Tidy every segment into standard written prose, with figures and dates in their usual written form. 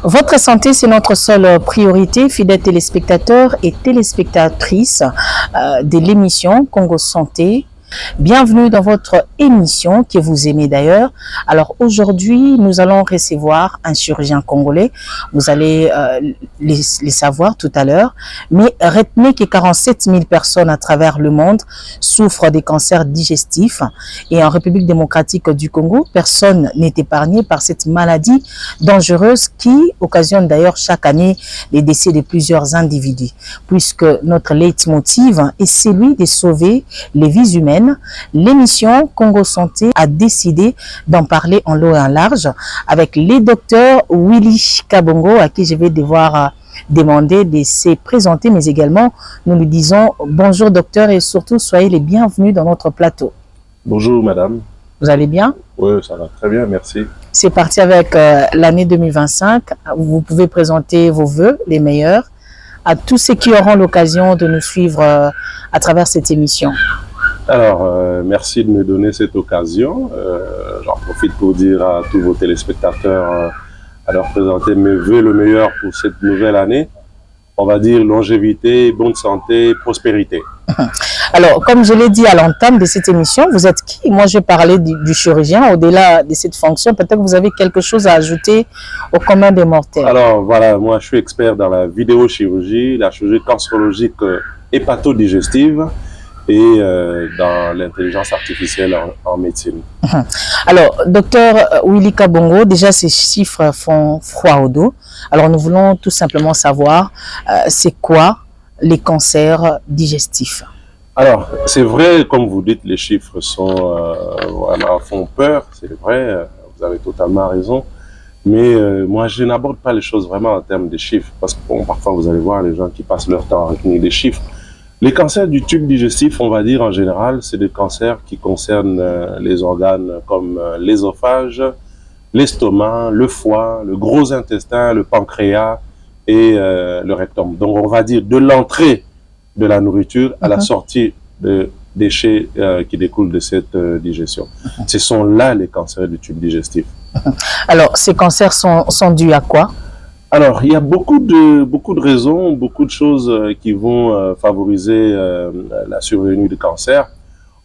Votre santé, c'est notre seule priorité, fidèles téléspectateurs et téléspectatrices de l'émission Congo Santé. Bienvenue dans votre émission que vous aimez d'ailleurs. Alors aujourd'hui, nous allons recevoir un chirurgien congolais. Vous allez les savoir tout à l'heure. Mais retenez que 47 000 personnes à travers le monde souffrent des cancers digestifs. Et en République démocratique du Congo, personne n'est épargné par cette maladie dangereuse qui occasionne d'ailleurs chaque année les décès de plusieurs individus. Puisque notre leitmotiv est celui de sauver les vies humaines, l'émission Congo Santé a décidé d'en parler en long et en large avec les docteurs Willy Kabongo, à qui je vais devoir demander de se présenter, mais également nous lui disons bonjour docteur et surtout soyez les bienvenus dans notre plateau. Bonjour madame. Vous allez bien? Oui, ça va très bien, merci. C'est parti avec l'année 2025. Vous pouvez présenter vos vœux, les meilleurs, à tous ceux qui auront l'occasion de nous suivre à travers cette émission. Alors, merci de me donner cette occasion. J'en profite pour dire à tous vos téléspectateurs, à leur présenter mes vœux le meilleur pour cette nouvelle année. On va dire longévité, bonne santé, prospérité. Alors, comme je l'ai dit à l'entame de cette émission, vous êtes qui? Moi, je parlais du chirurgien. Au-delà de cette fonction, peut-être que vous avez quelque chose à ajouter au commun des mortels. Alors, voilà, moi, je suis expert dans la vidéochirurgie, la chirurgie cancérologique hépatodigestive, et dans l'intelligence artificielle en médecine. Alors, docteur Willy Kabongo, déjà ces chiffres font froid au dos. Alors, nous voulons tout simplement savoir, c'est quoi les cancers digestifs? Alors, c'est vrai, comme vous dites, les chiffres vraiment font peur, c'est vrai, vous avez totalement raison. Mais moi, je n'aborde pas les choses vraiment en termes de chiffres, parce que bon, parfois, vous allez voir les gens qui passent leur temps à retenir des chiffres. Les cancers du tube digestif, on va dire en général, c'est des cancers qui concernent les organes comme l'ésophage, l'estomac, le foie, le gros intestin, le pancréas et le rectum. Donc on va dire de l'entrée de la nourriture à la sortie de déchets qui découlent de cette digestion. Ce sont là les cancers du tube digestif. Alors ces cancers sont dus à quoi? Alors, il y a beaucoup de raisons, beaucoup de choses qui vont favoriser la survenue de cancer.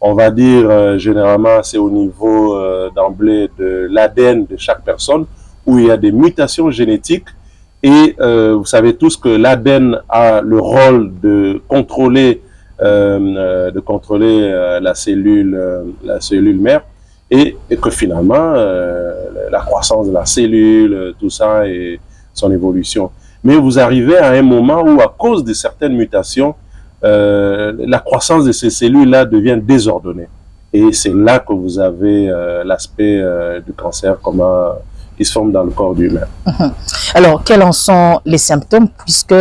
On va dire, généralement, c'est au niveau d'emblée de l'ADN de chaque personne, où il y a des mutations génétiques. Et vous savez tous que l'ADN a le rôle de contrôler la cellule mère, et que finalement, la croissance de la cellule, tout ça, et son évolution. Mais vous arrivez à un moment où, à cause de certaines mutations, la croissance de ces cellules-là devient désordonnée. Et c'est là que vous avez l'aspect du cancer, qui se forme dans le corps humain. Alors, quels en sont les symptômes, puisque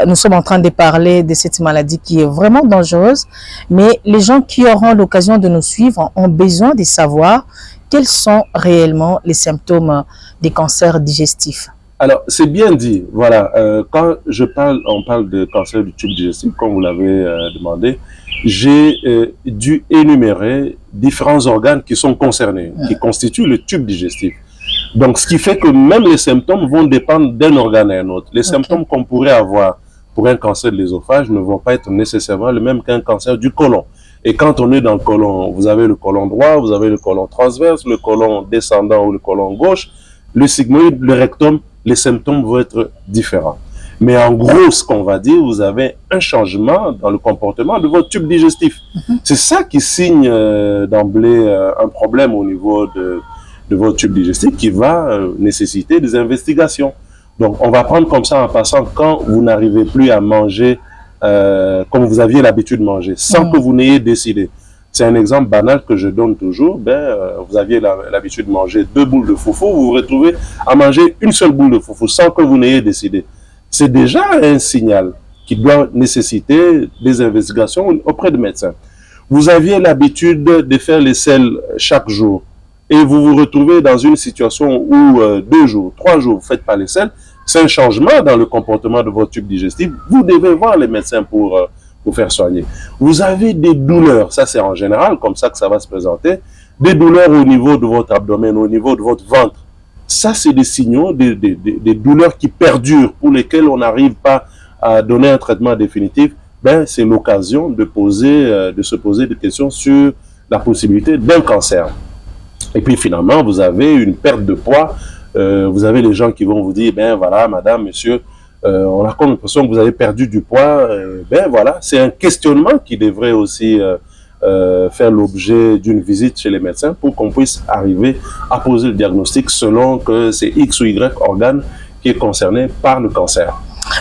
nous sommes en train de parler de cette maladie qui est vraiment dangereuse, mais les gens qui auront l'occasion de nous suivre ont besoin de savoir quels sont réellement les symptômes des cancers digestifs. Alors, c'est bien dit. Voilà, quand on parle de cancer du tube digestif, comme vous l'avez demandé, j'ai dû énumérer différents organes qui sont concernés, qui constituent le tube digestif. Donc, ce qui fait que même les symptômes vont dépendre d'un organe à un autre. Les symptômes qu'on pourrait avoir pour un cancer de l'ésophage ne vont pas être nécessairement le même qu'un cancer du côlon. Et quand on est dans le côlon, vous avez le côlon droit, vous avez le côlon transverse, le côlon descendant ou le côlon gauche, le sigmoïde, le rectum, les symptômes vont être différents. Mais en gros, ce qu'on va dire, vous avez un changement dans le comportement de votre tube digestif. C'est ça qui signe d'emblée un problème au niveau de votre tube digestif qui va nécessiter des investigations. Donc, on va prendre comme ça en passant quand vous n'arrivez plus à manger comme vous aviez l'habitude de manger, sans que vous n'ayez décidé. C'est un exemple banal que je donne toujours. Vous aviez l'habitude de manger 2 boules de foufou, vous vous retrouvez à manger une seule boule de foufou sans que vous n'ayez décidé. C'est déjà un signal qui doit nécessiter des investigations auprès de médecins. Vous aviez l'habitude de faire les selles chaque jour et vous vous retrouvez dans une situation où 2 jours, 3 jours, vous ne faites pas les selles. C'est un changement dans le comportement de votre tube digestif. Vous devez voir les médecins pour faire soigner. Vous avez des douleurs, ça c'est en général comme ça que ça va se présenter, des douleurs au niveau de votre abdomen, au niveau de votre ventre. Ça, c'est des signaux, des douleurs qui perdurent, pour lesquelles on n'arrive pas à donner un traitement définitif. Ben, c'est l'occasion de se poser des questions sur la possibilité d'un cancer. Et puis finalement, vous avez une perte de poids. Vous avez les gens qui vont vous dire, ben voilà, madame, monsieur, on a comme l'impression que vous avez perdu du poids. Ben voilà, c'est un questionnement qui devrait aussi faire l'objet d'une visite chez les médecins pour qu'on puisse arriver à poser le diagnostic selon que c'est X ou Y organe qui est concerné par le cancer.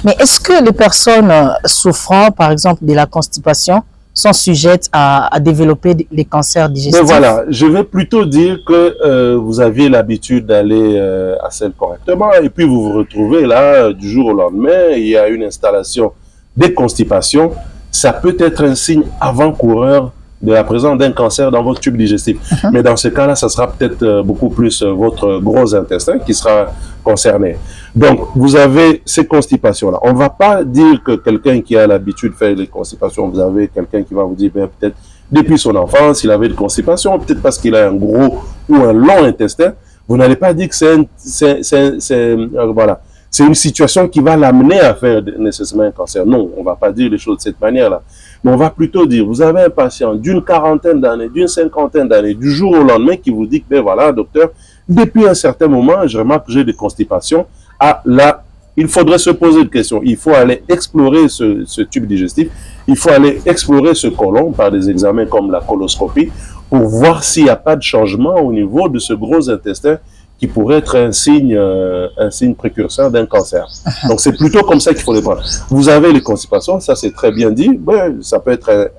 Mais est-ce que les personnes souffrant, par exemple, de la constipation, sont sujettes à développer les cancers digestifs? Mais voilà, je vais plutôt dire que vous aviez l'habitude d'aller à selle correctement et puis vous vous retrouvez là du jour au lendemain, il y a une installation des constipations. Ça peut être un signe avant-coureur de la présence d'un cancer dans votre tube digestif. Mais dans ce cas-là, ça sera peut-être beaucoup plus votre gros intestin qui sera concerné. Donc, vous avez ces constipations-là. On ne va pas dire que quelqu'un qui a l'habitude de faire les constipations, vous avez quelqu'un qui va vous dire, ben, peut-être depuis son enfance, il avait des constipations, peut-être parce qu'il a un gros ou un long intestin. Vous n'allez pas dire que voilà. C'est une situation qui va l'amener à faire nécessairement un cancer. Non, on ne va pas dire les choses de cette manière-là. Mais on va plutôt dire, vous avez un patient d'une quarantaine d'années, d'une cinquantaine d'années, du jour au lendemain, qui vous dit que, ben voilà, docteur, depuis un certain moment, je remarque que j'ai des constipations. Ah, là, il faudrait se poser une question. Il faut aller explorer ce tube digestif. Il faut aller explorer ce côlon par des examens comme la coloscopie pour voir s'il n'y a pas de changement au niveau de ce gros intestin qui pourrait être un signe précurseur d'un cancer. Donc, c'est plutôt comme ça qu'il faut les prendre. Vous avez les constipations, ça c'est très bien dit. Ben, ça peut être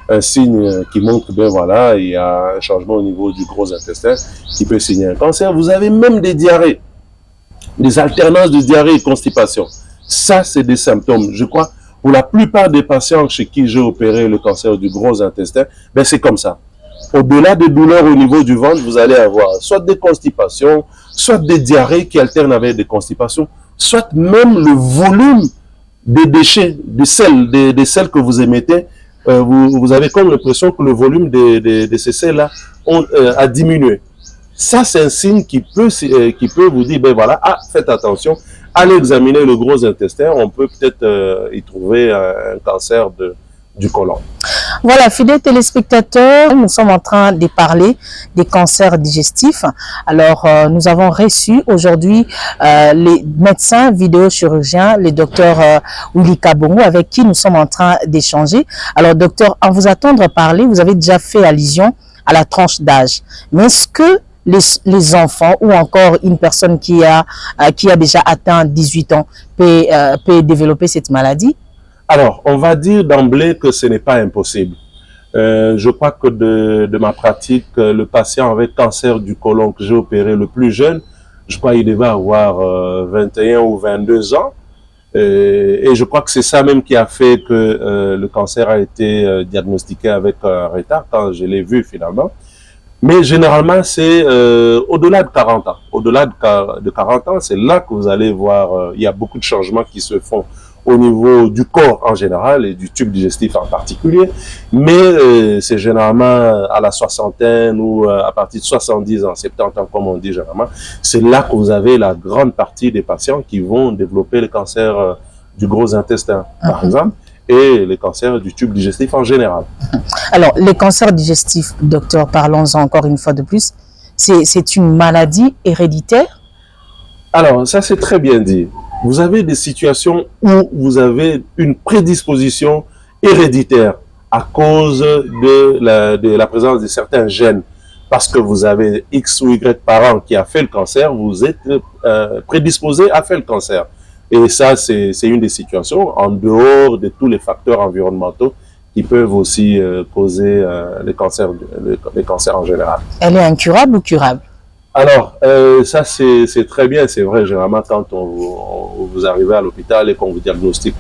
un signe qui montre que, ben voilà, il y a un changement au niveau du gros intestin qui peut signer un cancer. Vous avez même des diarrhées, des alternances de diarrhée et constipation. Ça, c'est des symptômes. Je crois, pour la plupart des patients chez qui j'ai opéré le cancer du gros intestin, ben c'est comme ça. Au-delà des douleurs au niveau du ventre, vous allez avoir soit des constipations, soit des diarrhées qui alternent avec des constipations, soit même le volume des déchets, des sels que vous émettez. Vous avez comme l'impression que le volume de ces sels-là a diminué. Ça, c'est un signe qui peut vous dire, ben voilà, ah, faites attention, allez examiner le gros intestin, on peut peut-être y trouver un cancer du côlon. Voilà, fidèles téléspectateurs, nous sommes en train de parler des cancers digestifs. Alors, nous avons reçu aujourd'hui les médecins vidéochirurgiens, le docteur Willy Kabongo, avec qui nous sommes en train d'échanger. Alors, docteur, en vous attendre parler, vous avez déjà fait allusion à la tranche d'âge. Mais est-ce que les enfants ou encore une personne qui a déjà atteint 18 ans peut développer cette maladie? Alors, on va dire d'emblée que ce n'est pas impossible. Je crois que de ma pratique, le patient avec cancer du côlon que j'ai opéré le plus jeune, je crois qu'il devait avoir 21 ou 22 ans. Et je crois que c'est ça même qui a fait que le cancer a été diagnostiqué avec un retard quand je l'ai vu finalement. Mais généralement, c'est au-delà de 40 ans. Au-delà de 40 ans, c'est là que vous allez voir, il y a beaucoup de changements qui se font au niveau du corps en général et du tube digestif en particulier. Mais c'est généralement à la soixantaine ou à partir de 70 ans, 70 ans comme on dit généralement. C'est là que vous avez la grande partie des patients qui vont développer le cancer du gros intestin, par exemple, et les cancers du tube digestif en général. Alors, les cancers digestifs, docteur, parlons-en encore une fois de plus, c'est une maladie héréditaire? Alors, ça c'est très bien dit. Vous avez des situations où vous avez une prédisposition héréditaire à cause de la présence de certains gènes. Parce que vous avez X ou Y parents qui a fait le cancer, vous êtes prédisposé à faire le cancer. Et ça, c'est une des situations, en dehors de tous les facteurs environnementaux qui peuvent aussi causer les cancers en général. Elle est incurable ou curable? Alors, ça c'est très bien, c'est vrai, généralement quand vous arrivez à l'hôpital et qu'on vous diagnostique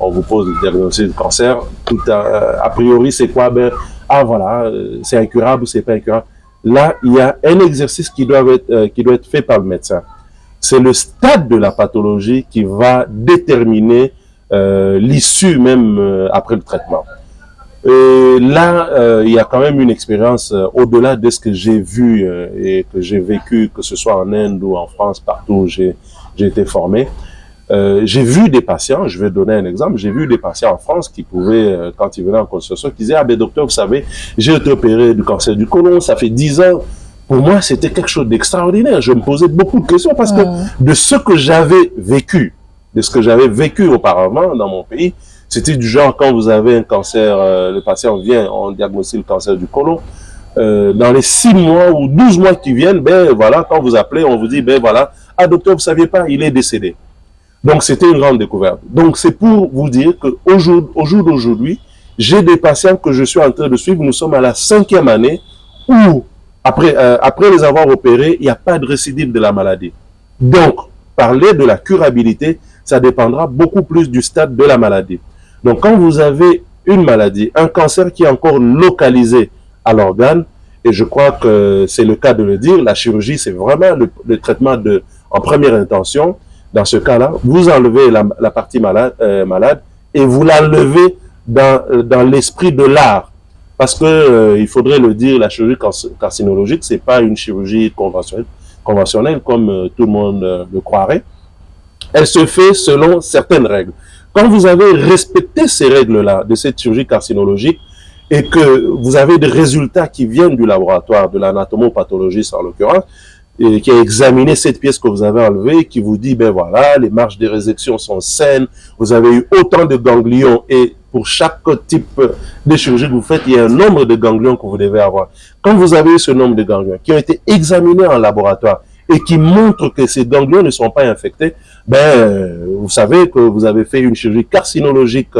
on vous pose le diagnostic de cancer, tout a priori c'est quoi? Ben, ah voilà, c'est incurable ou c'est pas incurable. Là, il y a un exercice qui doit être fait par le médecin. C'est le stade de la pathologie qui va déterminer l'issue même après le traitement. Là, il y a quand même une expérience au-delà de ce que j'ai vu et que j'ai vécu, que ce soit en Inde ou en France, partout où j'ai été formé. J'ai vu des patients, je vais donner un exemple, j'ai vu des patients en France qui pouvaient, quand ils venaient en consultation, qui disaient « Ah ben docteur, vous savez, j'ai été opéré du cancer du côlon, ça fait 10 ans. » Pour moi, c'était quelque chose d'extraordinaire. Je me posais beaucoup de questions parce que de ce que j'avais vécu, auparavant dans mon pays, c'était du genre, quand vous avez un cancer, le patient vient, on diagnostique le cancer du côlon. Dans les 6 mois ou 12 mois qui viennent, ben voilà, quand vous appelez, on vous dit, ben voilà, ah docteur, vous saviez pas, il est décédé. Donc c'était une grande découverte. Donc c'est pour vous dire qu'au jour d'aujourd'hui, j'ai des patients que je suis en train de suivre. Nous sommes à la 5e année où, après les avoir opérés, il n'y a pas de récidive de la maladie. Donc, parler de la curabilité, ça dépendra beaucoup plus du stade de la maladie. Donc, quand vous avez une maladie, un cancer qui est encore localisé à l'organe, et je crois que c'est le cas de le dire, la chirurgie, c'est vraiment le traitement en première intention. Dans ce cas-là, vous enlevez la partie malade et vous l'enlevez dans l'esprit de l'art. Parce que, il faudrait le dire, la chirurgie carcinologique, c'est pas une chirurgie conventionnelle comme tout le monde le croirait. Elle se fait selon certaines règles. Quand vous avez respecté ces règles-là de cette chirurgie carcinologique et que vous avez des résultats qui viennent du laboratoire, de l'anatomopathologiste en l'occurrence, et qui a examiné cette pièce que vous avez enlevée, qui vous dit, ben voilà, les marges de résection sont saines, vous avez eu autant de ganglions, et pour chaque type de chirurgie que vous faites, il y a un nombre de ganglions que vous devez avoir. Quand vous avez eu ce nombre de ganglions qui ont été examinés en laboratoire et qui montrent que ces ganglions ne sont pas infectés, ben, vous savez que vous avez fait une chirurgie carcinologique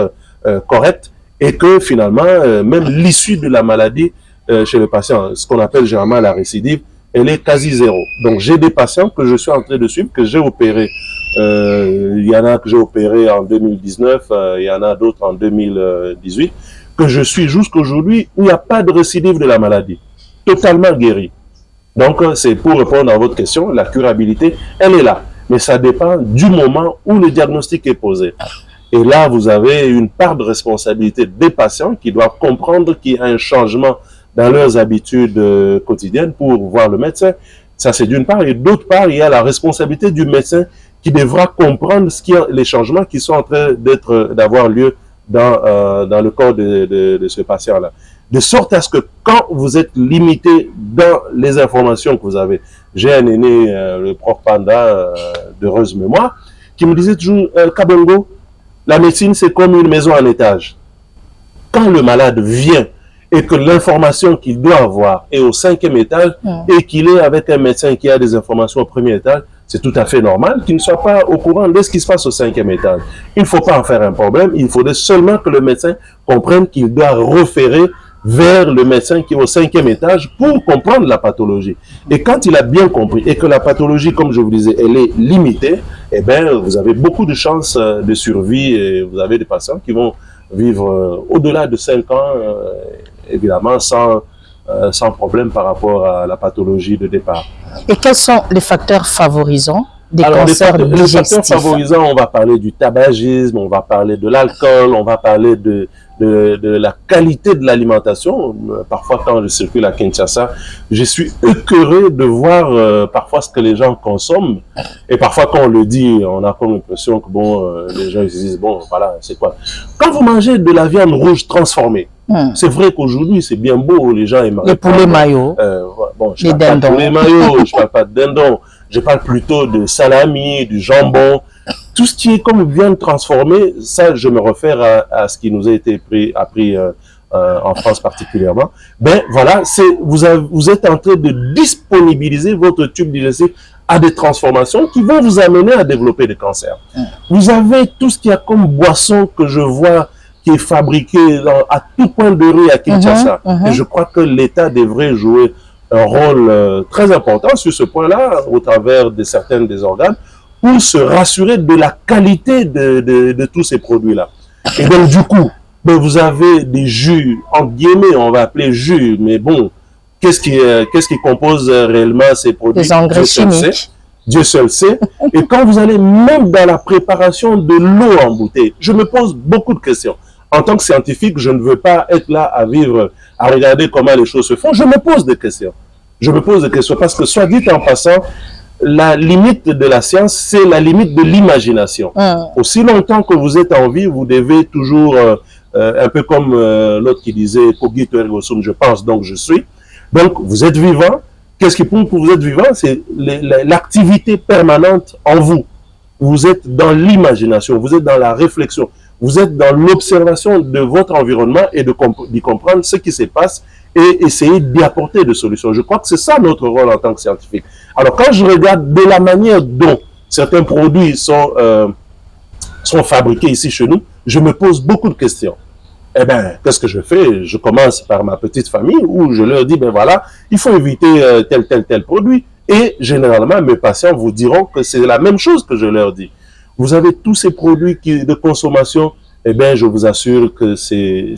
correcte et que finalement, même l'issue de la maladie chez le patient, ce qu'on appelle généralement la récidive, elle est quasi zéro. Donc, j'ai des patients que je suis en train de suivre, que j'ai opérés. Il y en a que j'ai opéré en 2019, il y en a d'autres en 2018, que je suis jusqu'aujourd'hui où il n'y a pas de récidive de la maladie. Totalement guéri. Donc, c'est pour répondre à votre question, la curabilité, elle est là. Mais ça dépend du moment où le diagnostic est posé. Et là, vous avez une part de responsabilité des patients qui doivent comprendre qu'il y a un changement dans leurs habitudes quotidiennes pour voir le médecin. Ça, c'est d'une part. Et d'autre part, il y a la responsabilité du médecin qui devra comprendre les changements qui sont en train d'avoir lieu dans le corps de ce patient-là. De sorte à ce que quand vous êtes limité dans les informations que vous avez, j'ai un aîné, le prof Panda, d'heureuse mémoire, qui me disait toujours, Kabongo, la médecine, c'est comme une maison en étage. Quand le malade vient et que l'information qu'il doit avoir est au 5e étage et qu'il est avec un médecin qui a des informations au 1er étage, c'est tout à fait normal qu'il ne soit pas au courant de ce qui se passe au 5e étage. Il ne faut pas en faire un problème, il faudrait seulement que le médecin comprenne qu'il doit référer vers le médecin qui est au 5e étage pour comprendre la pathologie. Et quand il a bien compris et que la pathologie, comme je vous disais, elle est limitée, eh bien, vous avez beaucoup de chances de survie et vous avez des patients qui vont vivre au-delà de 5 ans, évidemment, sans problème par rapport à la pathologie de départ. Et quels sont les facteurs favorisants des cancers digestifs? Les facteurs favorisants, on va parler du tabagisme, on va parler de l'alcool, on va parler de la qualité de l'alimentation. Parfois, quand je circule à Kinshasa, je suis écœuré de voir parfois ce que les gens consomment. Et parfois, quand on le dit, on a comme l'impression que bon, les gens ils se disent, bon, voilà, c'est quoi? Quand vous mangez de la viande rouge transformée, c'est vrai qu'aujourd'hui, c'est bien beau, les gens aiment. Les poulets maillots. Bon, je parle pas de poulet maillot, je parle pas de dindon, je parle plutôt de salami, du jambon. Tout ce qui est comme viande transformée, ça, je me réfère à ce qui nous a été appris en France particulièrement. Ben voilà, vous êtes en train de disponibiliser votre tube digestif à des transformations qui vont vous amener à développer des cancers. Vous avez tout ce qu'il y a comme boisson que je vois qui est fabriqué à tout point de rue à Kinshasa. Et je crois que l'État devrait jouer un rôle très important sur ce point-là, au travers de certaines des organes, pour se rassurer de la qualité de tous ces produits-là. Et donc, du coup, ben, vous avez des jus, en guillemets, on va appeler jus, mais bon, qu'est-ce qui compose réellement ces produits? Des engrais chimiques. Dieu seul sait. Et quand vous allez même dans la préparation de l'eau en bouteille, je me pose beaucoup de questions. en tant que scientifique, je ne veux pas être là à vivre, à regarder comment les choses se font. Je me pose des questions. Je me pose des questions parce que, soit dit en passant, la limite de la science, c'est la limite de l'imagination. Aussi longtemps que vous êtes en vie, vous devez toujours, un peu comme l'autre qui disait « Cogito ergo sum », je pense, donc je suis. Donc, vous êtes vivant. Qu'est-ce qui prouve que vous êtes vivant? C'est l'activité permanente en vous. Vous êtes dans l'imagination, vous êtes dans la réflexion, vous êtes dans l'observation de votre environnement et d'y comprendre ce qui se passe et essayer d'y apporter des solutions. Je crois que c'est ça notre rôle en tant que scientifique. Alors, quand je regarde de la manière dont certains produits sont fabriqués ici chez nous, je me pose beaucoup de questions. Eh bien, qu'est-ce que je fais? Je commence par ma petite famille où je leur dis, ben voilà, il faut éviter tel produit. Et généralement, mes patients vous diront que c'est la même chose que je leur dis. Vous avez tous ces produits de consommation, eh bien, je vous assure que c'est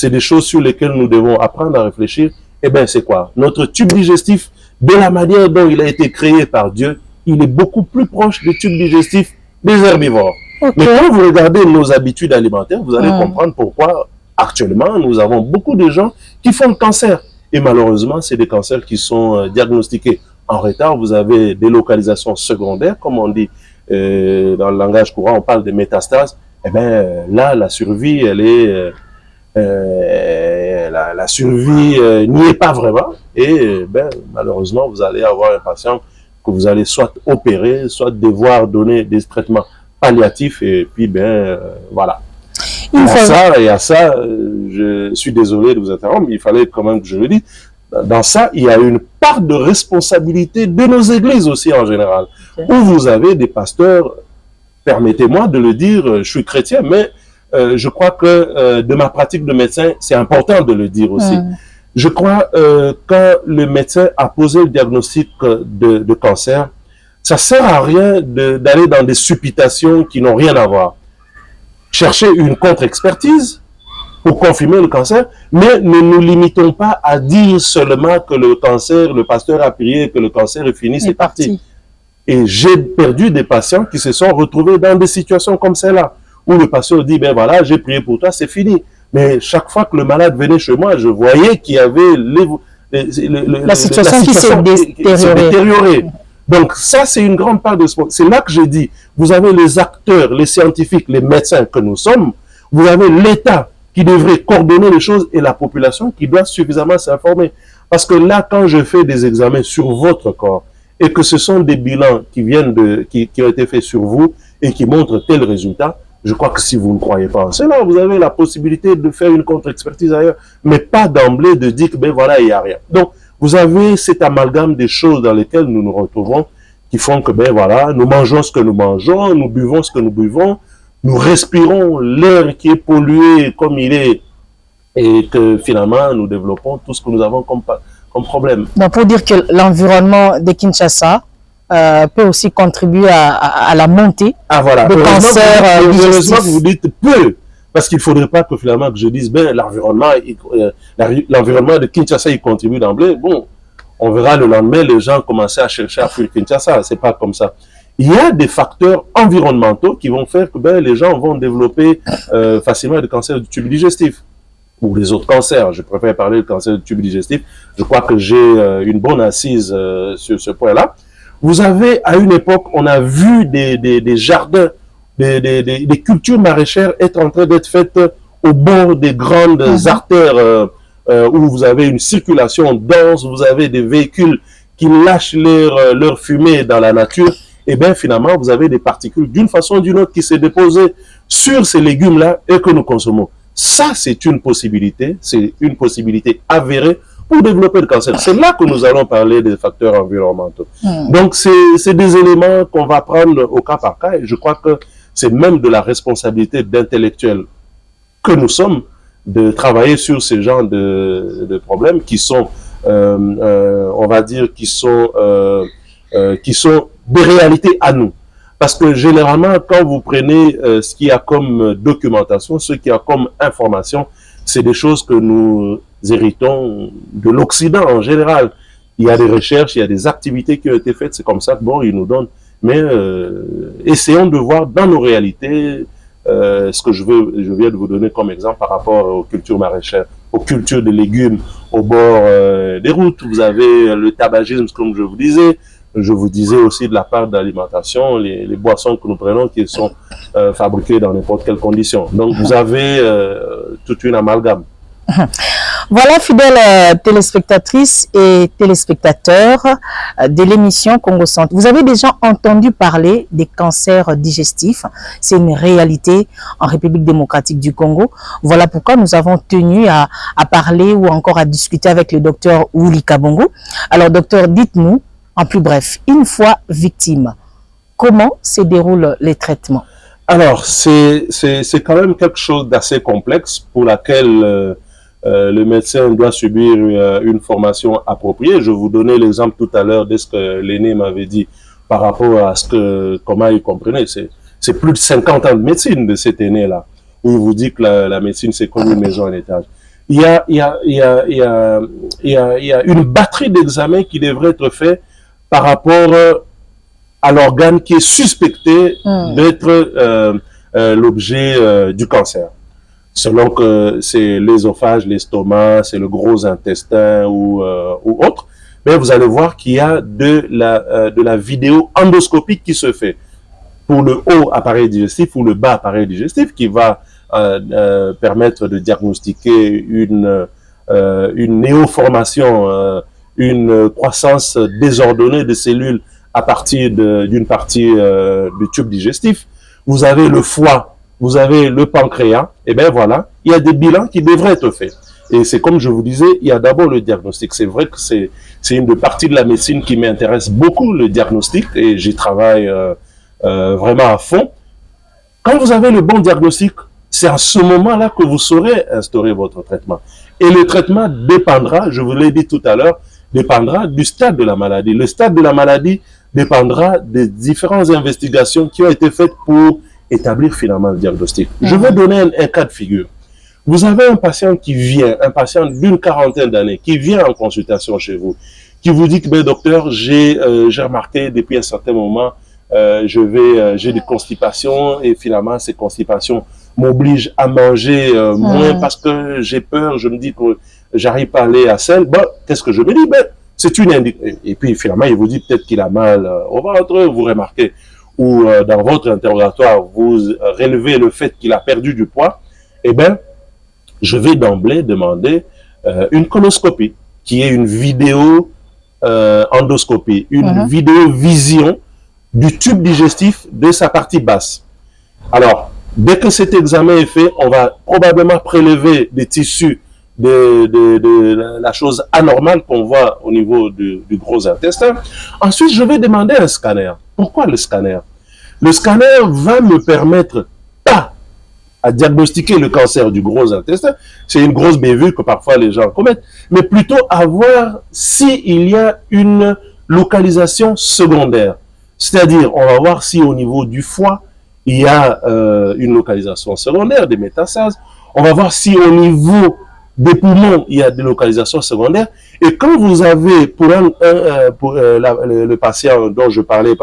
des choses sur lesquelles nous devons apprendre à réfléchir. Eh bien, c'est quoi? Notre tube digestif, de la manière dont il a été créé par Dieu, il est beaucoup plus proche du tube digestif des herbivores. Okay. Mais quand vous regardez nos habitudes alimentaires, vous allez comprendre pourquoi actuellement nous avons beaucoup de gens qui font le cancer. Et malheureusement, c'est des cancers qui sont diagnostiqués en retard. Vous avez des localisations secondaires, comme on dit dans le langage courant, on parle de métastases. Eh bien là, la survie, elle est la survie n'y est pas vraiment. Et ben malheureusement, vous allez avoir un patient que vous allez soit opérer, soit devoir donner des traitements palliatifs et puis voilà. Et à ça, je suis désolé de vous interrompre, mais il fallait quand même que je le dise. Dans ça, il y a une part de responsabilité de nos églises aussi en général, où vous avez des pasteurs, permettez-moi de le dire, je suis chrétien, mais je crois que de ma pratique de médecin, c'est important de le dire aussi. Je crois quand le médecin a posé le diagnostic de cancer, ça sert à rien d'aller dans des supputations qui n'ont rien à voir. Chercher une contre-expertise pour confirmer le cancer, mais ne nous limitons pas à dire seulement que le cancer, le pasteur a prié, que le cancer est fini, c'est parti. Et j'ai perdu des patients qui se sont retrouvés dans des situations comme celle-là, où le pasteur dit, ben voilà, j'ai prié pour toi, c'est fini. Mais chaque fois que le malade venait chez moi, je voyais qu'il y avait la situation qui s'est détériorée. Donc ça, c'est une grande part de sport. C'est là que j'ai dit, vous avez les acteurs, les scientifiques, les médecins que nous sommes, vous avez l'État qui devrait coordonner les choses et la population qui doit suffisamment s'informer. Parce que là, quand je fais des examens sur votre corps et que ce sont des bilans qui viennent qui ont été faits sur vous et qui montrent tel résultat, je crois que si vous ne croyez pas en cela, vous avez la possibilité de faire une contre-expertise ailleurs, mais pas d'emblée de dire que ben voilà, il n'y a rien. Donc, vous avez cet amalgame des choses dans lesquelles nous nous retrouvons qui font que, ben voilà, nous mangeons ce que nous mangeons, nous buvons ce que nous buvons, nous respirons l'air qui est pollué comme il est et que finalement, nous développons tout ce que nous avons comme problème. Donc, pour dire que l'environnement de Kinshasa peut aussi contribuer à la montée de cancer digestif. Heureusement que vous dites peu. Parce qu'il ne faudrait pas que finalement que je dise, ben, l'environnement de Kinshasa, il contribue d'emblée. Bon, on verra le lendemain, les gens commencer à chercher à fuir Kinshasa. C'est pas comme ça. Il y a des facteurs environnementaux qui vont faire que ben, les gens vont développer facilement des cancers du tube digestif. Ou les autres cancers. Je préfère parler du cancer du tube digestif. Je crois que j'ai une bonne assise sur ce point-là. Vous avez, à une époque, on a vu des jardins, des cultures maraîchères être en train d'être faites au bord des grandes artères où vous avez une circulation dense, vous avez des véhicules qui lâchent leur fumée dans la nature, et bien finalement vous avez des particules d'une façon ou d'une autre qui s'est déposées sur ces légumes-là et que nous consommons. Ça, c'est une possibilité avérée pour développer le cancer. C'est là que nous allons parler des facteurs environnementaux. Donc c'est des éléments qu'on va prendre au cas par cas, et je crois que c'est même de la responsabilité d'intellectuels que nous sommes de travailler sur ce genre de problèmes qui sont, on va dire, qui sont des réalités à nous. Parce que généralement, quand vous prenez ce qu'il y a comme documentation, ce qu'il y a comme information, c'est des choses que nous héritons de l'Occident en général. Il y a des recherches, il y a des activités qui ont été faites, c'est comme ça que bon, ils nous donnent. Mais essayons de voir dans nos réalités ce que je viens de vous donner comme exemple par rapport aux cultures maraîchères, aux cultures de légumes au bord des routes. Vous avez le tabagisme, comme je vous disais. Je vous disais aussi de la part de l'alimentation, les boissons que nous prenons qui sont fabriquées dans n'importe quelle condition. Donc, vous avez toute une amalgame. Voilà, fidèles téléspectatrices et téléspectateurs de l'émission Congo Santé. Vous avez déjà entendu parler des cancers digestifs. C'est une réalité en République démocratique du Congo. Voilà pourquoi nous avons tenu à parler ou encore à discuter avec le docteur Willy Kabongo. Alors, docteur, dites-nous, en plus bref, une fois victime, comment se déroulent les traitements? Alors, c'est quand même quelque chose d'assez complexe pour laquelle le médecin doit subir une formation appropriée. Je vous donnais l'exemple tout à l'heure de ce que l'aîné m'avait dit par rapport à comment il comprenait. C'est plus de 50 ans de médecine de cet aîné-là, où il vous dit que la médecine, c'est comme une maison en étage. Il y a une batterie d'examens qui devrait être fait par rapport à l'organe qui est suspecté d'être l'objet du cancer. Selon que c'est l'ésophage, l'estomac, c'est le gros intestin ou autre, mais vous allez voir qu'il y a de la vidéo endoscopique qui se fait pour le haut appareil digestif ou le bas appareil digestif qui va permettre de diagnostiquer une néoformation, une croissance désordonnée de cellules à partir d'une partie du tube digestif. Vous avez le foie, vous avez le pancréas, et bien voilà, il y a des bilans qui devraient être faits. Et c'est comme je vous disais, il y a d'abord le diagnostic. C'est vrai que c'est une des parties de la médecine qui m'intéresse beaucoup, le diagnostic, et j'y travaille vraiment à fond. Quand vous avez le bon diagnostic, c'est à ce moment-là que vous saurez instaurer votre traitement. Et le traitement dépendra, je vous l'ai dit tout à l'heure, dépendra du stade de la maladie. Le stade de la maladie dépendra des différentes investigations qui ont été faites pour établir finalement le diagnostic. Je vais donner un cas de figure. Vous avez un patient qui vient, un patient d'une quarantaine d'années, qui vient en consultation chez vous, qui vous dit que, ben, docteur, j'ai remarqué depuis un certain moment, j'ai des constipations et finalement ces constipations m'obligent à manger moins parce que j'ai peur, je me dis que j'arrive pas à aller à selle. Bon, qu'est-ce que je me dis? Ben, c'est une indication. Et puis finalement, il vous dit peut-être qu'il a mal au ventre, vous remarquez, ou dans votre interrogatoire, vous relevez le fait qu'il a perdu du poids. Eh bien, je vais d'emblée demander une coloscopie, qui est une vidéo endoscopie, une vidéo vision du tube digestif de sa partie basse. Alors, dès que cet examen est fait, on va probablement prélever des tissus de la chose anormale qu'on voit au niveau du gros intestin. Ensuite, je vais demander un scanner. Pourquoi le scanner? Le scanner va me permettre pas à diagnostiquer le cancer du gros intestin, c'est une grosse bévue que parfois les gens commettent, mais plutôt à voir s'il y a une localisation secondaire. C'est-à-dire, on va voir si au niveau du foie, il y a une localisation secondaire, des métastases. On va voir si au niveau des poumons, il y a des localisations secondaires. Et quand vous avez, pour le patient dont je parlais,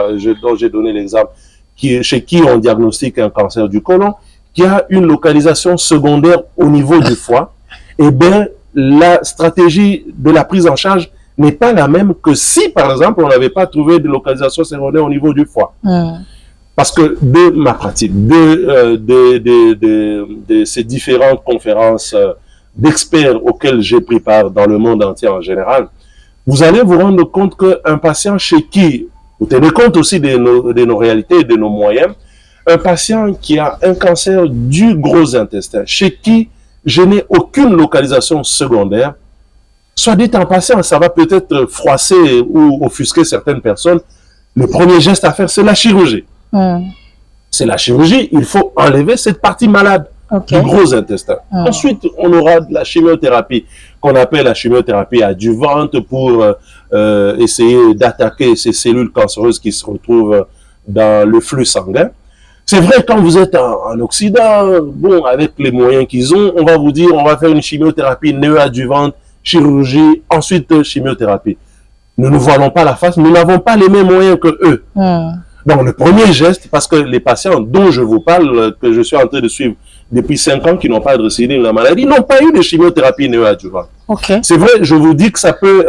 dont j'ai donné l'exemple, chez qui on diagnostique un cancer du côlon, qui a une localisation secondaire au niveau du foie, eh bien, la stratégie de la prise en charge n'est pas la même que si, par exemple, on n'avait pas trouvé de localisation secondaire au niveau du foie. Parce que de ma pratique, de ces différentes conférences d'experts auxquelles j'ai pris part dans le monde entier en général, vous allez vous rendre compte qu'un patient chez qui, vous tenez compte aussi de nos réalités et de nos moyens, un patient qui a un cancer du gros intestin, chez qui je n'ai aucune localisation secondaire, soit dit en passant, ça va peut-être froisser ou offusquer certaines personnes, le premier geste à faire, c'est la chirurgie. C'est la chirurgie, il faut enlever cette partie malade du gros intestin. Ensuite, on aura de la chimiothérapie, qu'on appelle la chimiothérapie adjuvante pour essayer d'attaquer ces cellules cancéreuses qui se retrouvent dans le flux sanguin. C'est vrai, quand vous êtes en Occident, bon, avec les moyens qu'ils ont, on va vous dire, on va faire une chimiothérapie néoadjuvante, chirurgie, ensuite chimiothérapie. Nous ne voilons pas la face, nous n'avons pas les mêmes moyens que eux. Donc, le premier geste, parce que les patients dont je vous parle, que je suis en train de suivre depuis 5 ans, qui n'ont pas de récidive de la maladie, n'ont pas eu de chimiothérapie néoadjuvante. Okay. C'est vrai, je vous dis que ça peut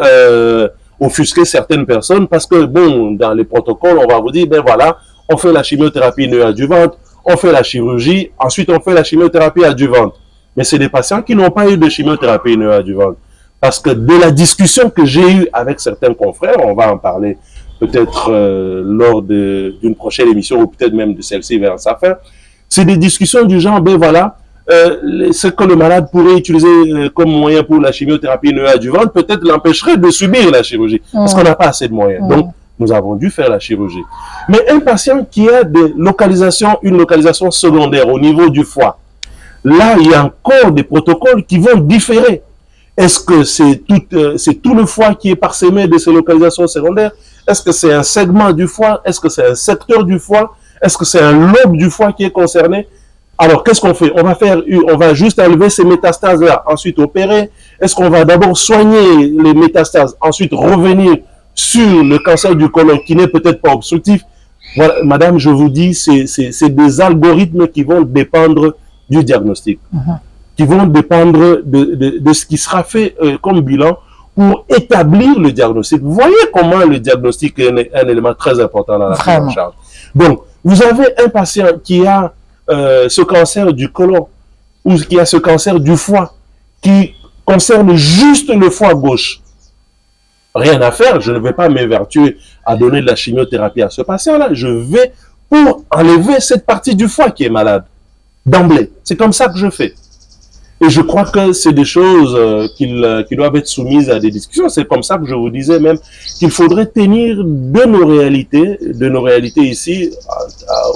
offusquer certaines personnes parce que, bon, dans les protocoles, on va vous dire, ben voilà, on fait la chimiothérapie néoadjuvante, on fait la chirurgie, ensuite on fait la chimiothérapie adjuvante. Mais c'est des patients qui n'ont pas eu de chimiothérapie néoadjuvante. Parce que de la discussion que j'ai eue avec certains confrères, on va en parler peut-être lors d'une prochaine émission ou peut-être même de celle-ci vers sa fin, c'est des discussions du genre, ben voilà, ce que le malade pourrait utiliser comme moyen pour la chimiothérapie néoadjuvante peut-être l'empêcherait de subir la chirurgie, parce qu'on n'a pas assez de moyens. Donc, nous avons dû faire la chirurgie. Mais un patient qui a une localisation secondaire au niveau du foie, là, il y a encore des protocoles qui vont différer. Est-ce que c'est tout le foie qui est parsemé de ces localisations secondaires? Est-ce que c'est un segment du foie? Est-ce que c'est un secteur du foie? Est-ce que c'est un lobe du foie qui est concerné? Alors, qu'est-ce qu'on fait? On va juste enlever ces métastases-là, ensuite opérer. Est-ce qu'on va d'abord soigner les métastases, ensuite revenir sur le cancer du côlon qui n'est peut-être pas obstructif? Voilà, madame, je vous dis, c'est des algorithmes qui vont dépendre du diagnostic, qui vont dépendre de ce qui sera fait comme bilan pour établir le diagnostic. Vous voyez comment le diagnostic est un élément très important dans la prise en charge. Donc, vous avez un patient qui a ce cancer du côlon ou qui a ce cancer du foie qui concerne juste le foie gauche. Rien à faire, je ne vais pas m'évertuer à donner de la chimiothérapie à ce patient-là. Je vais pour enlever cette partie du foie qui est malade, d'emblée. C'est comme ça que je fais. Et je crois que c'est des choses qui doivent être soumises à des discussions. C'est comme ça que je vous disais même qu'il faudrait tenir de nos réalités ici,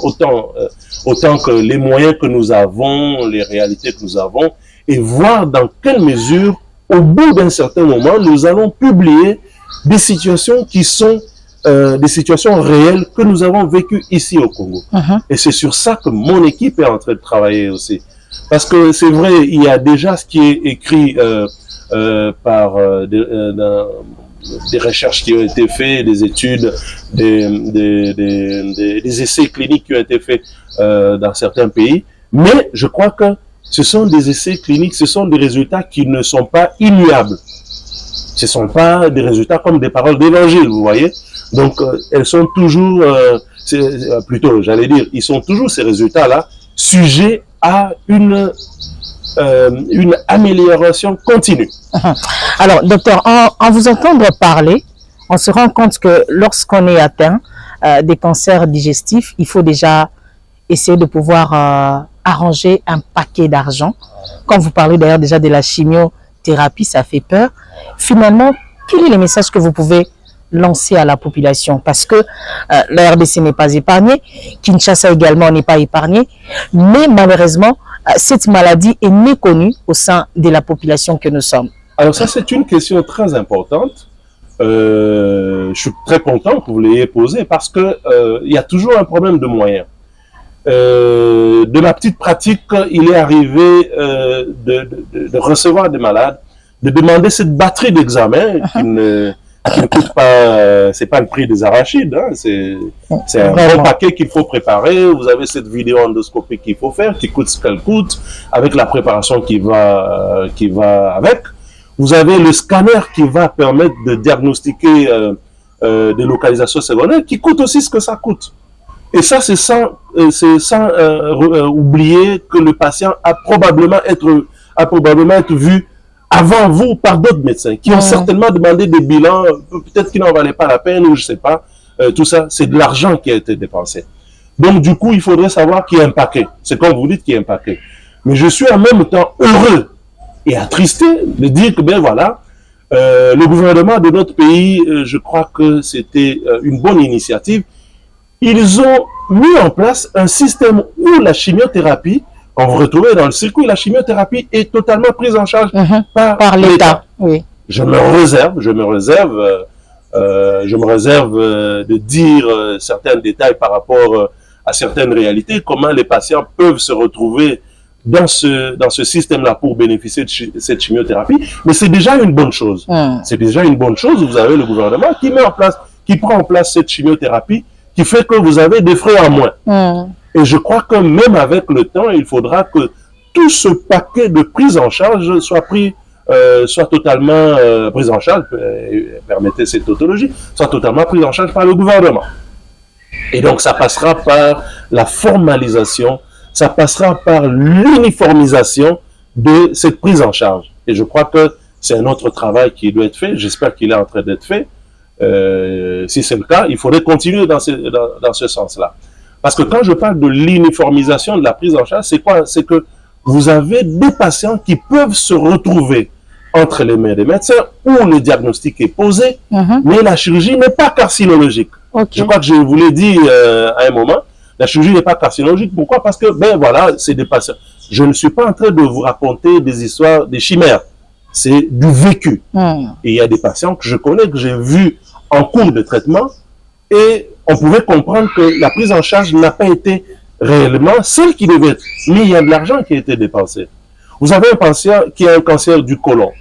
autant que les moyens que nous avons, les réalités que nous avons, et voir dans quelle mesure, au bout d'un certain moment, nous allons publier des situations qui sont des situations réelles que nous avons vécues ici au Congo. Et c'est sur ça que mon équipe est en train de travailler aussi. Parce que c'est vrai, il y a déjà ce qui est écrit par des recherches qui ont été faites, des études, des essais cliniques qui ont été faits dans certains pays. Mais je crois que ce sont des essais cliniques, ce sont des résultats qui ne sont pas immuables. Ce ne sont pas des résultats comme des paroles d'évangile, vous voyez. Donc, elles sont toujours, plutôt, j'allais dire, ils sont toujours ces résultats-là sujets à une amélioration continue. Alors, docteur, en vous entendre parler, on se rend compte que lorsqu'on est atteint des cancers digestifs, il faut déjà essayer de pouvoir arranger un paquet d'argent. Quand vous parlez d'ailleurs déjà de la chimiothérapie, ça fait peur. Finalement, quel est le message que vous pouvez lancer à la population? Parce que la RDC n'est pas épargnée, Kinshasa également n'est pas épargnée, mais malheureusement, cette maladie est méconnue au sein de la population que nous sommes. Alors ça, c'est une question très importante. Je suis très content que vous l'ayez posée parce que il y a toujours un problème de moyens. De ma petite pratique, il est arrivé de recevoir des malades, de demander cette batterie d'examen qui ne coûte pas, c'est pas le prix des arachides, hein, c'est un bon paquet qu'il faut préparer. Vous avez cette vidéo endoscopie qu'il faut faire, qui coûte ce qu'elle coûte, avec la préparation qui va avec. Vous avez le scanner qui va permettre de diagnostiquer des localisations secondaires, qui coûte aussi ce que ça coûte. Et ça, c'est sans oublier que le patient a probablement été vu avant vous par d'autres médecins qui ont certainement demandé des bilans, peut-être qui n'en valaient pas la peine ou je sais pas. Tout ça, c'est de l'argent qui a été dépensé. Donc, du coup, il faudrait savoir qu'il y a un paquet. C'est comme vous dites qu'il y a un paquet. Mais je suis en même temps heureux et attristé de dire que, ben voilà, le gouvernement de notre pays, je crois que c'était une bonne initiative. Ils ont mis en place un système où la chimiothérapie, quand vous retrouvez dans le circuit, la chimiothérapie est totalement prise en charge par l'État. Oui. Je me réserve de dire certains détails par rapport à certaines réalités, comment les patients peuvent se retrouver dans ce système-là pour bénéficier de cette chimiothérapie. Mais c'est déjà une bonne chose. C'est déjà une bonne chose. Vous avez le gouvernement qui met en place, qui prend en place cette chimiothérapie, qui fait que vous avez des frais en moins. Et je crois que même avec le temps, il faudra que tout ce paquet de prise en charge soit totalement pris en charge, permettez cette tautologie, soit totalement pris en charge par le gouvernement. Et donc ça passera par la formalisation, ça passera par l'uniformisation de cette prise en charge. Et je crois que c'est un autre travail qui doit être fait, j'espère qu'il est en train d'être fait. Si c'est le cas, il faudrait continuer dans ce sens-là. Parce que quand je parle de l'uniformisation de la prise en charge, c'est quoi? C'est que vous avez des patients qui peuvent se retrouver entre les mains des médecins où le diagnostic est posé, mais la chirurgie n'est pas carcinologique. Je crois que je vous l'ai dit à un moment, la chirurgie n'est pas carcinologique. Pourquoi? Parce que, ben voilà, c'est des patients. Je ne suis pas en train de vous raconter des histoires, des chimères. C'est du vécu. Et il y a des patients que je connais, que j'ai vus en cours de traitement, et on pouvait comprendre que la prise en charge n'a pas été réellement celle qui devait être. Mais il y a de l'argent qui a été dépensé. Vous avez un patient qui a un cancer du côlon.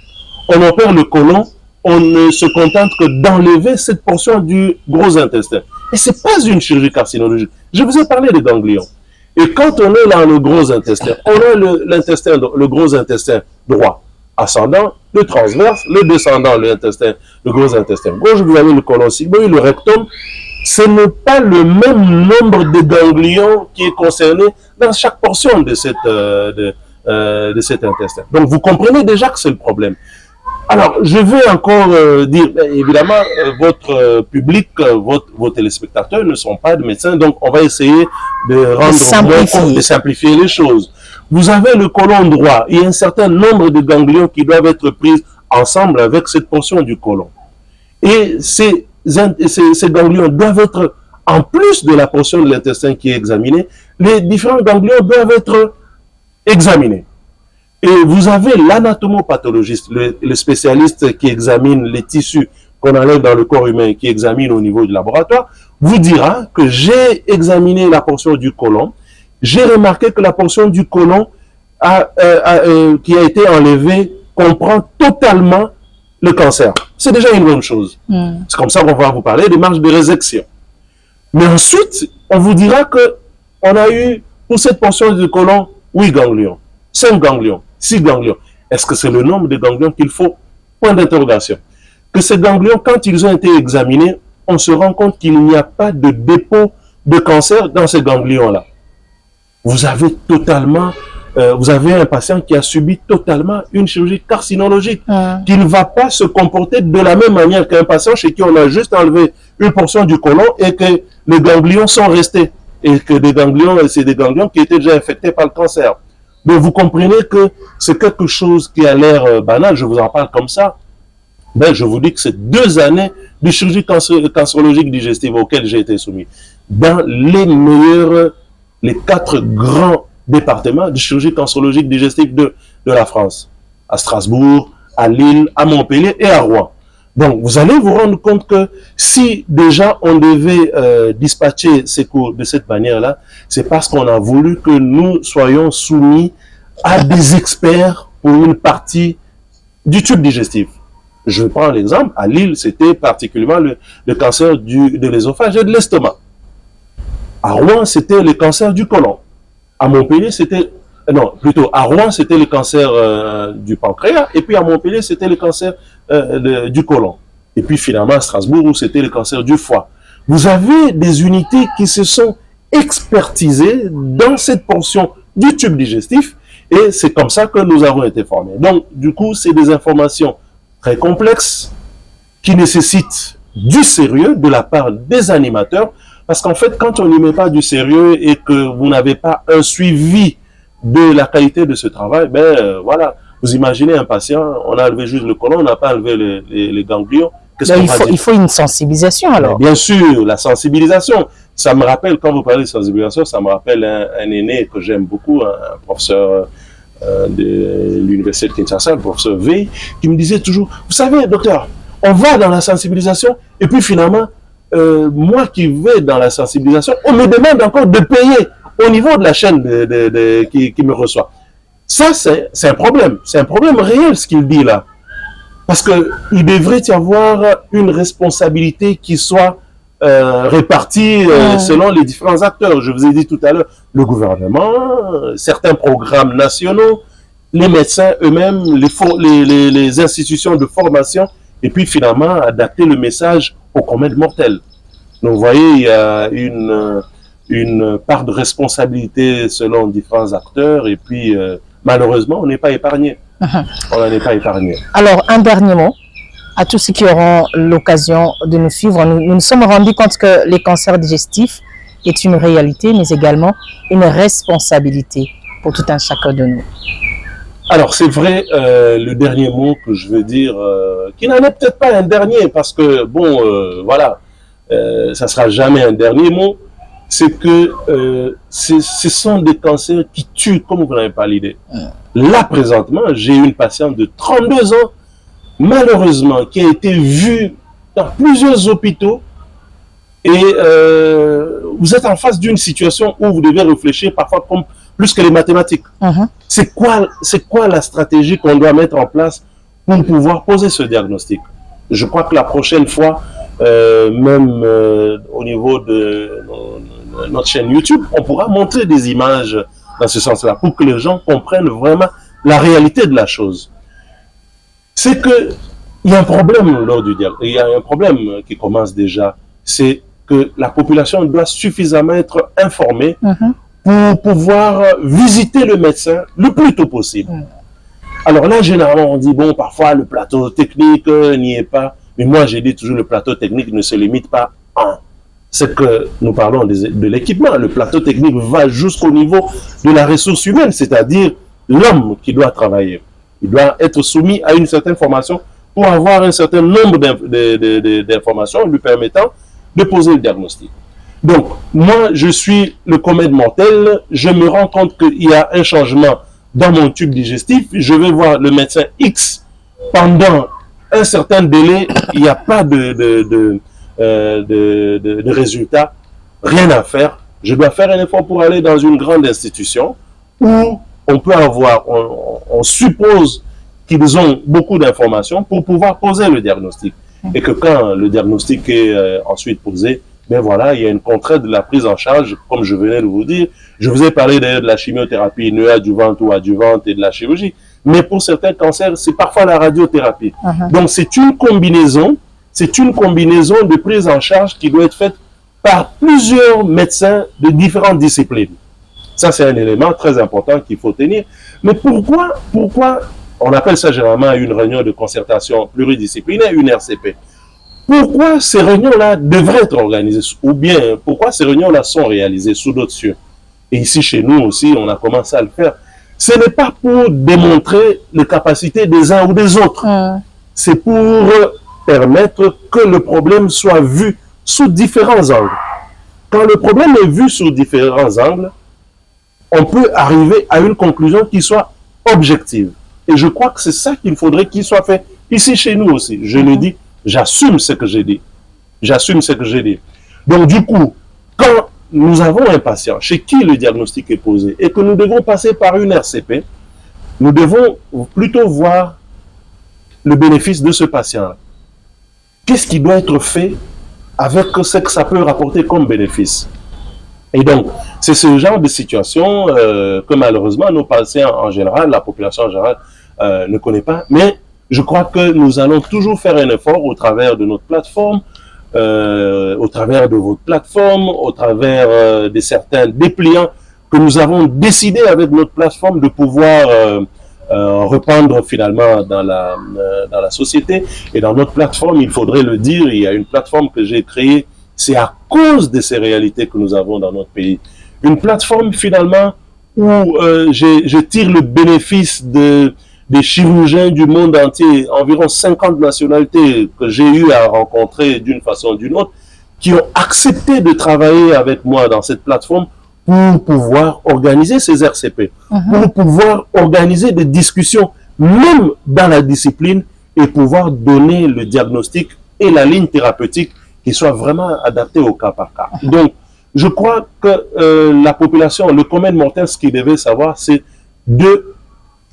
On opère le côlon, on ne se contente que d'enlever cette portion du gros intestin. Et ce n'est pas une chirurgie carcinologique. Je vous ai parlé des ganglions. Et quand on est dans le gros intestin, on a le gros intestin droit, ascendant, le transverse, le descendant, le gros intestin gauche, vous avez le côlon sigmoïde, le rectum. Ce n'est pas le même nombre de ganglions qui est concerné dans chaque portion de cet intestin. Donc vous comprenez déjà que c'est le problème. Alors, je vais encore dire, évidemment, votre public, vos téléspectateurs ne sont pas des médecins, donc on va essayer de simplifier les choses. Vous avez le côlon droit, il y a un certain nombre de ganglions qui doivent être pris ensemble avec cette portion du côlon. Et ces ganglions doivent être, en plus de la portion de l'intestin qui est examinée, les différents ganglions doivent être examinés. Et vous avez l'anatomopathologiste, le spécialiste qui examine les tissus qu'on enlève dans le corps humain, qui examine au niveau du laboratoire, vous dira que j'ai examiné la portion du côlon, j'ai remarqué que la portion du côlon qui a été enlevée comprend totalement le cancer. C'est déjà une bonne chose. C'est comme ça qu'on va vous parler des marges de résection. Mais ensuite, on vous dira que on a eu, pour cette portion du côlon, 8 ganglions, 5 ganglions, 6 ganglions. Est-ce que c'est le nombre de ganglions qu'il faut? Point d'interrogation. Que ces ganglions, quand ils ont été examinés, on se rend compte qu'il n'y a pas de dépôt de cancer dans ces ganglions-là. Vous avez un patient qui a subi totalement une chirurgie carcinologique, qui ne va pas se comporter de la même manière qu'un patient chez qui on a juste enlevé une portion du côlon et que les ganglions sont restés. Et que c'est des ganglions qui étaient déjà infectés par le cancer. Mais vous comprenez que c'est quelque chose qui a l'air banal, je vous en parle comme ça. Ben, je vous dis que c'est 2 années de chirurgie cancérologique digestive auxquelles j'ai été soumis. Dans les 4 grands départements de chirurgie cancérologique digestive de la France. À Strasbourg, à Lille, à Montpellier et à Rouen. Donc, vous allez vous rendre compte que si déjà on devait dispatcher ces cours de cette manière-là, c'est parce qu'on a voulu que nous soyons soumis à des experts pour une partie du tube digestif. Je prends l'exemple, à Lille, c'était particulièrement le cancer de l'ésophage et de l'estomac. À Rouen, c'était le cancer du côlon. À Montpellier, à Rouen, c'était le cancer du pancréas, et puis à Montpellier, c'était le cancer du côlon. Et puis finalement, à Strasbourg, où c'était le cancer du foie. Vous avez des unités qui se sont expertisées dans cette portion du tube digestif, et c'est comme ça que nous avons été formés. Donc, du coup, c'est des informations très complexes qui nécessitent du sérieux de la part des animateurs, parce qu'en fait, quand on n'y met pas du sérieux et que vous n'avez pas un suivi de la qualité de ce travail, voilà, vous imaginez un patient, on a enlevé juste le côlon, on n'a pas enlevé les ganglions. Il faut une sensibilisation alors. Bien sûr, la sensibilisation. Ça me rappelle, quand vous parlez de sensibilisation, ça me rappelle un aîné que j'aime beaucoup, un professeur de l'université de Kinshasa, le professeur V, qui me disait toujours, vous savez, docteur, on va dans la sensibilisation, et puis finalement, moi qui vais dans la sensibilisation, on me demande encore de payer au niveau de la chaîne qui me reçoit. Ça, c'est un problème. C'est un problème réel, ce qu'il dit là. Parce qu'il devrait y avoir une responsabilité qui soit répartis selon les différents acteurs. Je vous ai dit tout à l'heure, le gouvernement, certains programmes nationaux, les médecins eux-mêmes, les institutions de formation, et puis finalement adapter le message au commun mortel. Donc vous voyez, il y a une part de responsabilité selon différents acteurs, et puis malheureusement, on n'est pas épargné. On n'en est pas épargné. Alors, un dernier mot à tous ceux qui auront l'occasion de nous suivre. Nous nous sommes rendus compte que les cancers digestifs est une réalité, mais également une responsabilité pour tout un chacun de nous. Alors, c'est vrai, le dernier mot que je veux dire, qui n'en est peut-être pas un dernier, parce que, bon, voilà, ça sera jamais un dernier mot, c'est que ce sont des cancers qui tuent, comme vous n'avez pas l'idée. Là, présentement, j'ai une patiente de 32 ans, malheureusement, qui a été vue dans plusieurs hôpitaux, et vous êtes en face d'une situation où vous devez réfléchir parfois comme plus que les mathématiques. C'est quoi la stratégie qu'on doit mettre en place pour pouvoir poser ce diagnostic? Je crois que la prochaine fois, même au niveau de notre chaîne YouTube, on pourra montrer des images dans ce sens-là pour que les gens comprennent vraiment la réalité de la chose. C'est que il y a un problème lors du diagnostic. Il y a un problème qui commence déjà. C'est que la population doit suffisamment être informée pour pouvoir visiter le médecin le plus tôt possible. Alors là, généralement, on dit, bon, parfois, le plateau technique n'y est pas. Mais moi, j'ai dit toujours, le plateau technique ne se limite pas à c'est que nous parlons de l'équipement. Le plateau technique va jusqu'au niveau de la ressource humaine, c'est-à-dire l'homme qui doit travailler. Il doit être soumis à une certaine formation pour avoir un certain nombre d'informations lui permettant de poser le diagnostic. Donc, moi, je suis le commun mortel, je me rends compte qu'il y a un changement dans mon tube digestif, je vais voir le médecin X pendant un certain délai, il n'y a pas de résultats, rien à faire. Je dois faire un effort pour aller dans une grande institution où on peut avoir, on suppose qu'ils ont beaucoup d'informations pour pouvoir poser le diagnostic. Et que quand le diagnostic est ensuite posé, ben voilà, il y a une contrainte de la prise en charge, comme je venais de vous dire. Je vous ai parlé d'ailleurs de la chimiothérapie néoadjuvante ou adjuvante et de la chirurgie. Mais pour certains cancers, c'est parfois la radiothérapie. Donc c'est une combinaison de prise en charge qui doit être faite par plusieurs médecins de différentes disciplines. Ça, c'est un élément très important qu'il faut tenir. Mais pourquoi on appelle ça généralement une réunion de concertation pluridisciplinaire, une RCP? Pourquoi ces réunions-là devraient être organisées? Ou bien, pourquoi ces réunions-là sont réalisées sous d'autres cieux? Et ici, chez nous aussi, on a commencé à le faire. Ce n'est pas pour démontrer les capacités des uns ou des autres. C'est pour permettre que le problème soit vu sous différents angles. Quand le problème est vu sous différents angles, on peut arriver à une conclusion qui soit objective. Et je crois que c'est ça qu'il faudrait qu'il soit fait ici chez nous aussi. Je le dis, j'assume ce que j'ai dit. J'assume ce que j'ai dit. Donc du coup, quand nous avons un patient chez qui le diagnostic est posé et que nous devons passer par une RCP, nous devons plutôt voir le bénéfice de ce patient-là. Qu'est-ce qui doit être fait avec ce que ça peut rapporter comme bénéfice? Et donc, c'est ce genre de situation que malheureusement nos patients en général, la population en général ne connaît pas. Mais je crois que nous allons toujours faire un effort au travers de notre plateforme, au travers de votre plateforme, au travers de certains dépliants que nous avons décidé avec notre plateforme de pouvoir répandre finalement dans la société. Et dans notre plateforme, il faudrait le dire, il y a une plateforme que j'ai créée, c'est à cause de ces réalités que nous avons dans notre pays. Une plateforme finalement où je tire le bénéfice des chirurgiens du monde entier, environ 50 nationalités que j'ai eu à rencontrer d'une façon ou d'une autre, qui ont accepté de travailler avec moi dans cette plateforme pour pouvoir organiser ces RCP, pour pouvoir organiser des discussions, même dans la discipline, et pouvoir donner le diagnostic et la ligne thérapeutique qui soit vraiment adaptée au cas par cas. Donc, je crois que la population, le commun mortel, ce qu'il devait savoir, c'est de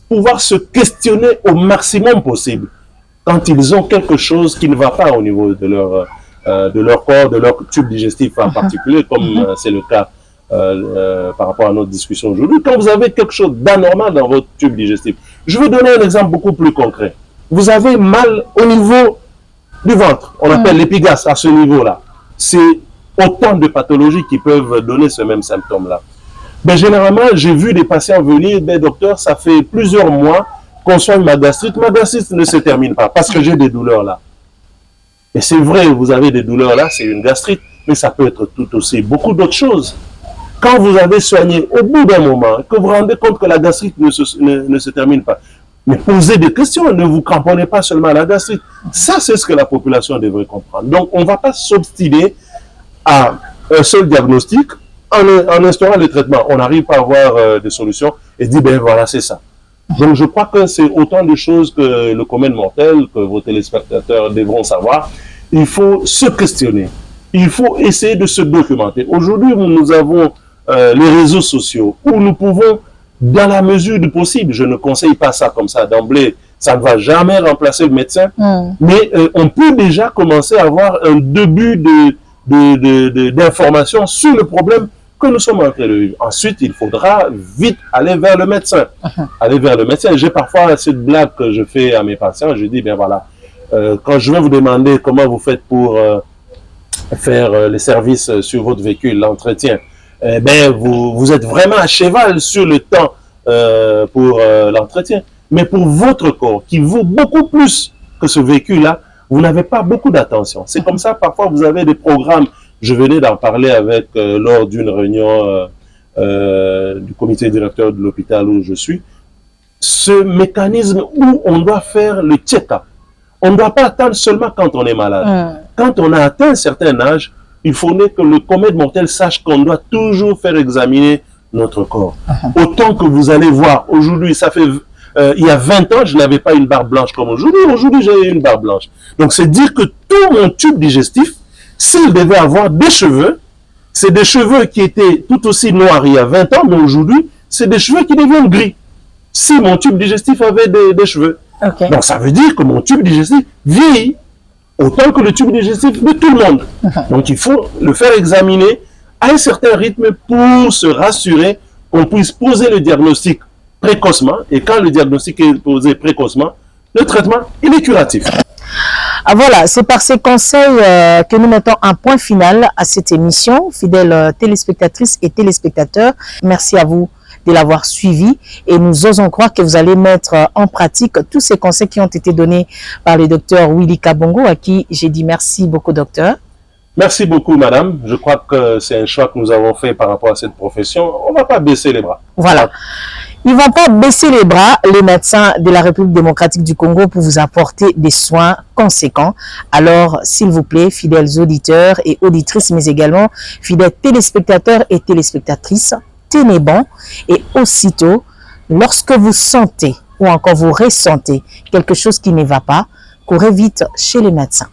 pouvoir se questionner au maximum possible quand ils ont quelque chose qui ne va pas au niveau de leur de leur corps, de leur tube digestif en particulier, comme c'est le cas par rapport à notre discussion aujourd'hui. Quand vous avez quelque chose d'anormal dans votre tube digestif, je vais donner un exemple beaucoup plus concret. Vous avez mal au niveau du ventre, on appelle l'épigaste à ce niveau-là. C'est autant de pathologies qui peuvent donner ce même symptôme-là. Ben, généralement, j'ai vu des patients venir, ben, docteur, ça fait plusieurs mois qu'on soigne ma gastrite ne se termine pas parce que j'ai des douleurs là. Et c'est vrai, vous avez des douleurs là, c'est une gastrite, mais ça peut être tout aussi beaucoup d'autres choses. Quand vous avez soigné au bout d'un moment, que vous vous rendez compte que la gastrite ne se termine pas, mais posez des questions, ne vous cramponnez pas seulement à la gastrite. Ça, c'est ce que la population devrait comprendre. Donc, on ne va pas s'obstiner à un seul diagnostic en instaurant les traitements. On n'arrive pas à avoir des solutions et dit, ben voilà, c'est ça. Donc, je crois que c'est autant de choses que le commun mortel, que vos téléspectateurs devront savoir. Il faut se questionner. Il faut essayer de se documenter. Aujourd'hui, nous avons les réseaux sociaux où nous pouvons, dans la mesure du possible, je ne conseille pas ça comme ça d'emblée, ça ne va jamais remplacer le médecin, mais on peut déjà commencer à avoir un début d'informations sur le problème que nous sommes en train de vivre. Ensuite, il faudra vite aller vers le médecin. Aller vers le médecin. J'ai parfois cette blague que je fais à mes patients, je dis, ben voilà, quand je vais vous demander comment vous faites pour faire les services sur votre véhicule, l'entretien, ben vous êtes vraiment à cheval sur le temps pour l'entretien. Mais pour votre corps, qui vaut beaucoup plus que ce véhicule-là, vous n'avez pas beaucoup d'attention. C'est comme ça, parfois, vous avez des programmes. Je venais d'en parler avec lors d'une réunion du comité directeur de l'hôpital où je suis. Ce mécanisme où on doit faire le check-up. On ne doit pas attendre seulement quand on est malade. Quand on a atteint un certain âge, il faudrait que le commun mortel sache qu'on doit toujours faire examiner notre corps. Autant que vous allez voir, aujourd'hui, ça fait... il y a 20 ans, je n'avais pas une barbe blanche comme aujourd'hui. Aujourd'hui, j'ai une barbe blanche. Donc, c'est dire que tout mon tube digestif, s'il devait avoir des cheveux, c'est des cheveux qui étaient tout aussi noirs il y a 20 ans, mais aujourd'hui, c'est des cheveux qui deviennent gris. Si mon tube digestif avait des cheveux. Okay. Donc, ça veut dire que mon tube digestif vieillit autant que le tube digestif de tout le monde. Donc, il faut le faire examiner à un certain rythme pour se rassurer qu'on puisse poser le diagnostic précocement. Et quand le diagnostic est posé précocement, le traitement, il est curatif. Ah, voilà, c'est par ces conseils que nous mettons un point final à cette émission. Fidèles téléspectatrices et téléspectateurs, merci à vous de l'avoir suivi et nous osons croire que vous allez mettre en pratique tous ces conseils qui ont été donnés par le docteur Willy Kabongo, à qui j'ai dit merci beaucoup, docteur. Merci beaucoup, madame. Je crois que c'est un choix que nous avons fait par rapport à cette profession. On ne va pas baisser les bras. Voilà. Ils ne vont pas baisser les bras, les médecins de la République démocratique du Congo, pour vous apporter des soins conséquents. Alors, s'il vous plaît, fidèles auditeurs et auditrices, mais également fidèles téléspectateurs et téléspectatrices, tenez bon. Et aussitôt, lorsque vous sentez ou encore vous ressentez quelque chose qui ne va pas, courez vite chez les médecins.